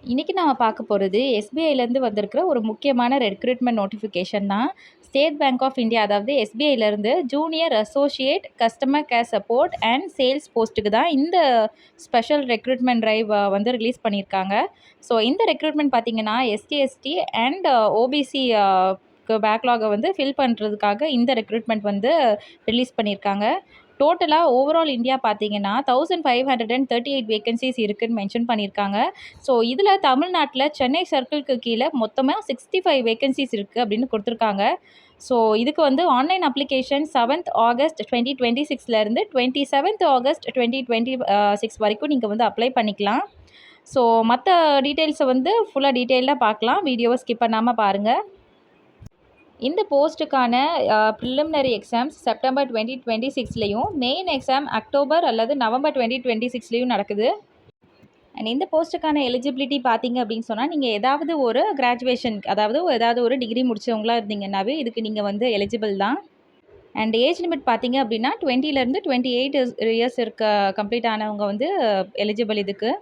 இன்றைக்கி நம்ம பார்க்க போகிறது எஸ்பிஐலேருந்து வந்திருக்கிற ஒரு முக்கியமான ரெக்ரூட்மெண்ட் நோட்டிஃபிகேஷன் தான். ஸ்டேட் பேங்க் ஆஃப் இந்தியா, அதாவது எஸ்பிஐலேருந்து junior associate customer care support and sales போஸ்ட்டுக்கு தான் இந்த ஸ்பெஷல் ரெக்ரூட்மெண்ட் ட்ரைவ் வந்து ரிலீஸ் பண்ணியிருக்காங்க. ஸோ இந்த ரெக்ரூட்மெண்ட் பார்த்திங்கன்னா எஸ்டி அண்ட் ஓபிசி பேக்லாகை வந்து ஃபில் பண்ணுறதுக்காக இந்த ரெக்ரூட்மெண்ட் வந்து ரிலீஸ் பண்ணியிருக்காங்க. டோட்டலாக ஓவரால் இந்தியா பார்த்தீங்கன்னா 1538 வேகன்சிஸ் இருக்குதுன்னு மென்ஷன் பண்ணியிருக்காங்க. ஸோ இதில் தமிழ்நாட்டில் சென்னை சர்க்கிள்க்கு கீழே மொத்தமாக 65 வேகன்சிஸ் இருக்குது அப்படின்னு கொடுத்துருக்காங்க. ஸோ இதுக்கு வந்து ஆன்லைன் அப்ளிகேஷன் 7th ஆகஸ்ட் 2026லேருந்து 27th ஆகஸ்ட் 2026 வரைக்கும் நீங்கள் வந்து அப்ளை பண்ணிக்கலாம். ஸோ மற்ற டீட்டெயில்ஸை வந்து ஃபுல்லாக டீட்டெயிலாக பார்க்கலாம். வீடியோவை ஸ்கிப் பண்ணாமல் பாருங்கள். இந்த போஸ்ட்டுக்கான ப்ரிலிமினரி எக்ஸாம்ஸ் செப்டம்பர் 2026லேயும் மெயின் எக்ஸாம் அக்டோபர் அல்லது நவம்பர் 2026லேயும் நடக்குது. அண்ட் இந்த போஸ்ட்டுக்கான எலிஜிபிலிட்டி பார்த்தீங்க அப்படின்னு சொன்னால், நீங்கள் ஏதாவது ஒரு கிராஜுவேஷன், அதாவது ஏதாவது ஒரு டிகிரி முடித்தவங்களா இருந்தீங்கன்னாவே இதுக்கு நீங்கள் வந்து எலிஜிபிள் தான். அண்ட் ஏஜ் லிமிட் பார்த்தீங்க அப்படின்னா 20லேருந்து 28 இயர்ஸ் கம்ப்ளீட் ஆனவங்க வந்து எலிஜிபிள் இதுக்கு.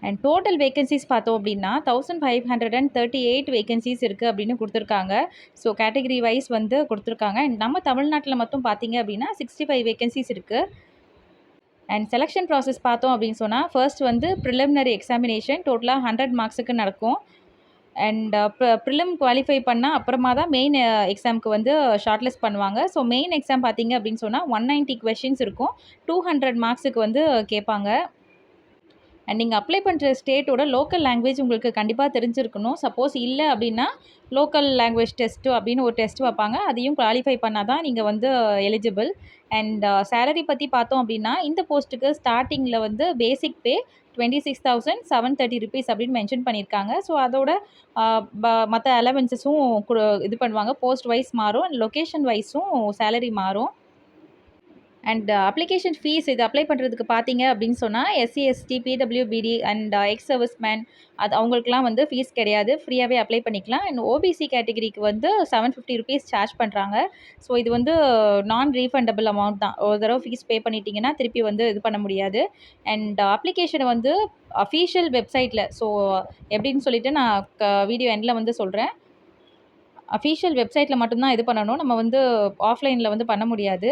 அண்ட் டோட்டல் வேகன்சிஸ் பார்த்தோம் அப்படின்னா 1538 வேகன்சிஸ் இருக்குது அப்படின்னு கொடுத்துருக்காங்க. ஸோ கேட்டகரி வைஸ் வந்து கொடுத்துருக்காங்க. அண்ட் நம்ம தமிழ்நாட்டில் மட்டும் பார்த்தீங்க அப்படின்னா 65 வேகன்சிஸ் இருக்குது. அண்ட் செலெக்ஷன் ப்ராசஸ் பார்த்தோம் அப்படின்னு சொன்னால், ஃபர்ஸ்ட் வந்து ப்ரிலிமினரி எக்ஸாமினேஷன் டோட்டலாக 100 மார்க்ஸுக்கு நடக்கும். அண்ட் ப்ரிலிம் குவாலிஃபை பண்ணால் அப்புறமா தான் மெயின் எக்ஸாமுக்கு வந்து ஷார்ட் லிஸ்ட் பண்ணுவாங்க. ஸோ மெயின் எக்ஸாம் பார்த்தீங்க அப்படின்னு சொன்னால் 190 கொஷின்ஸ் இருக்கும். 200 மார்க்ஸுக்கு வந்து கேட்பாங்க. அண்ட் நீங்கள் அப்ளை பண்ணுற ஸ்டேட்டோட லோக்கல் லாங்குவேஜ் உங்களுக்கு கண்டிப்பாக தெரிஞ்சிருக்கணும். சப்போஸ் இல்லை அப்படின்னா லோக்கல் லாங்குவேஜ் டெஸ்ட்டு அப்படின்னு ஒரு டெஸ்ட் வைப்பாங்க. அதையும் குவாலிஃபை பண்ணால் தான் நீங்கள் வந்து எலிஜிபிள். அண்ட் சேலரி பற்றி பார்த்தோம் அப்படின்னா இந்த போஸ்ட்டுக்கு ஸ்டார்டிங்கில் வந்து பேசிக் பே 26,730 ருபீஸ் அப்படின்னு மென்ஷன் பண்ணியிருக்காங்க. ஸோ அதோட மற்ற அலவன்சஸும் இது பண்ணுவாங்க. போஸ்ட் வைஸ் மாறும் அண்ட் லொக்கேஷன் வைஸும் சேலரி மாறும். அண்ட் அப்ளிகேஷன் ஃபீஸ் இது அப்ளை பண்ணுறதுக்கு பார்த்தீங்க அப்படின்னு சொன்னால் SC/ST, PWBD and ex service man அவங்களுக்குலாம் வந்து ஃபீஸ் கிடையாது. ஃப்ரீயாகவே அப்ளை பண்ணிக்கலாம். அண்ட் ஓபிசி கேட்டகரிக்கு வந்து 750 ருபீஸ் சார்ஜ் பண்ணுறாங்க. ஸோ இது வந்து நான் ரீஃபண்டபிள் அமௌண்ட் தான். ஒரு தடவை ஃபீஸ் பே பண்ணிட்டீங்கன்னா திருப்பி வந்து இது பண்ண முடியாது. அண்ட் அப்ளிகேஷனை வந்து அஃபீஷியல் வெப்சைட்டில், ஸோ எப்படின்னு சொல்லிட்டு நான் வீடியோ எண்டில் வந்து சொல்கிறேன். அஃபீஷியல் வெப்சைட்டில் மட்டும்தான் இது பண்ணணும். நம்ம வந்து ஆஃப்லைனில் வந்து பண்ண முடியாது.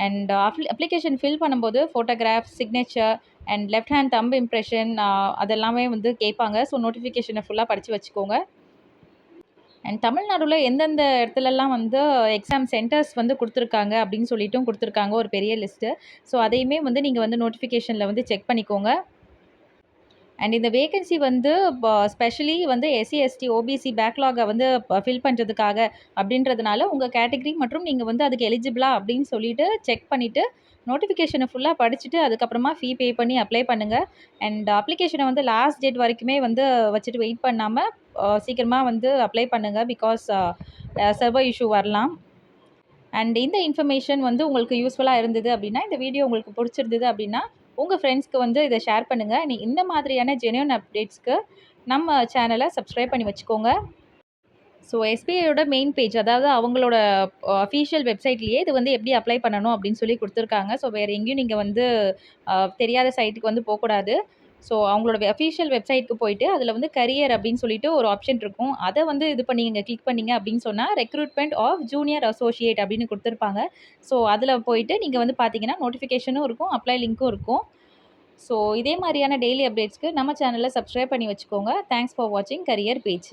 அண்ட் அப்ளிகேஷன் ஃபில் பண்ணும்போது photograph, signature and left hand thumb impression அதெல்லாமே வந்து கேட்பாங்க. ஸோ நோட்டிஃபிகேஷனை ஃபுல்லாக படித்து வச்சுக்கோங்க. அண்ட் தமிழ்நாடுல எந்தெந்த இடத்துலலாம் வந்து எக்ஸாம் சென்டர்ஸ் வந்து கொடுத்துருக்காங்க அப்படின்னு சொல்லிட்டும் கொடுத்துருக்காங்க ஒரு பெரிய லிஸ்ட்டு. ஸோ அதையுமே வந்து நீங்கள் வந்து நோட்டிஃபிகேஷனில் வந்து செக் பண்ணிக்கோங்க. அண்ட் இந்த வேகன்சி வந்து ஸ்பெஷலி வந்து SC/ST, OBC பேக்லாகை வந்து ஃபில் பண்ணுறதுக்காக அப்படின்றதுனால உங்கள் கேட்டகரி மற்றும் நீங்கள் வந்து அதுக்கு எலிஜிபிளா அப்படின்னு சொல்லிட்டு செக் பண்ணிவிட்டு நோட்டிஃபிகேஷனை ஃபுல்லாக படிச்சுட்டு அதுக்கப்புறமா ஃபீ பே பண்ணி அப்ளை பண்ணுங்கள். அண்ட் அப்ளிகேஷனை வந்து லாஸ்ட் டேட் வரைக்குமே வந்து வச்சுட்டு வெயிட் பண்ணாமல் சீக்கிரமாக வந்து அப்ளை பண்ணுங்கள். பிகாஸ் சர்வர் இஷ்யூ வரலாம். அண்ட் இந்த இன்ஃபர்மேஷன் வந்து உங்களுக்கு யூஸ்ஃபுல்லாக இருந்தது அப்படின்னா, இந்த வீடியோ உங்களுக்கு பிடிச்சிருந்தது அப்படின்னா உங்கள் ஃப்ரெண்ட்ஸ்க்கு வந்து இதை ஷேர் பண்ணுங்கள். இந்த மாதிரியான ஜென்யூன் அப்டேட்ஸ்க்கு நம்ம சேனலை சப்ஸ்கிரைப் பண்ணி வச்சுக்கோங்க. ஸோ எஸ்பிஐயோட மெயின் பேஜ், அதாவது அவங்களோட அஃபீஷியல் வெப்சைட்லேயே இது வந்து எப்படி அப்ளை பண்ணணும் அப்படின்னு சொல்லி கொடுத்துருக்காங்க. ஸோ வேறு எங்கேயும் நீங்கள் வந்து தெரியாத சைட்டுக்கு வந்து போகக்கூடாது. ஸோ அவங்களோட அஃபீஷியல் வெப்சைட்டுக்கு போயிட்டு அதில் வந்து கரியர் அப்படின்னு சொல்லிட்டு ஒரு ஆப்ஷன் இருக்கும். அதை வந்து இது பண்ணி நீங்கள் கிளிக் பண்ணிங்க அப்படின்னு சொன்னால் ரெக்ரூட்மெண்ட் ஆஃப் ஜூனியர் அசோசியேட் அப்படின்னு கொடுத்துருப்பாங்க. ஸோ அதில் போயிட்டு நீங்கள் வந்து பார்த்தீங்கன்னா நோட்டிஃபிகேஷனும் இருக்கும், அப்ளை லிங்க்கும் இருக்கும். ஸோ இதே மாதிரியான டெய்லி அப்டேட்ஸ்க்கு நம்ம சேனலை சப்ஸ்கிரைப் பண்ணி வச்சுக்கோங்க. தேங்க்ஸ் ஃபார் வாட்சிங் கரியர் பேஜ்.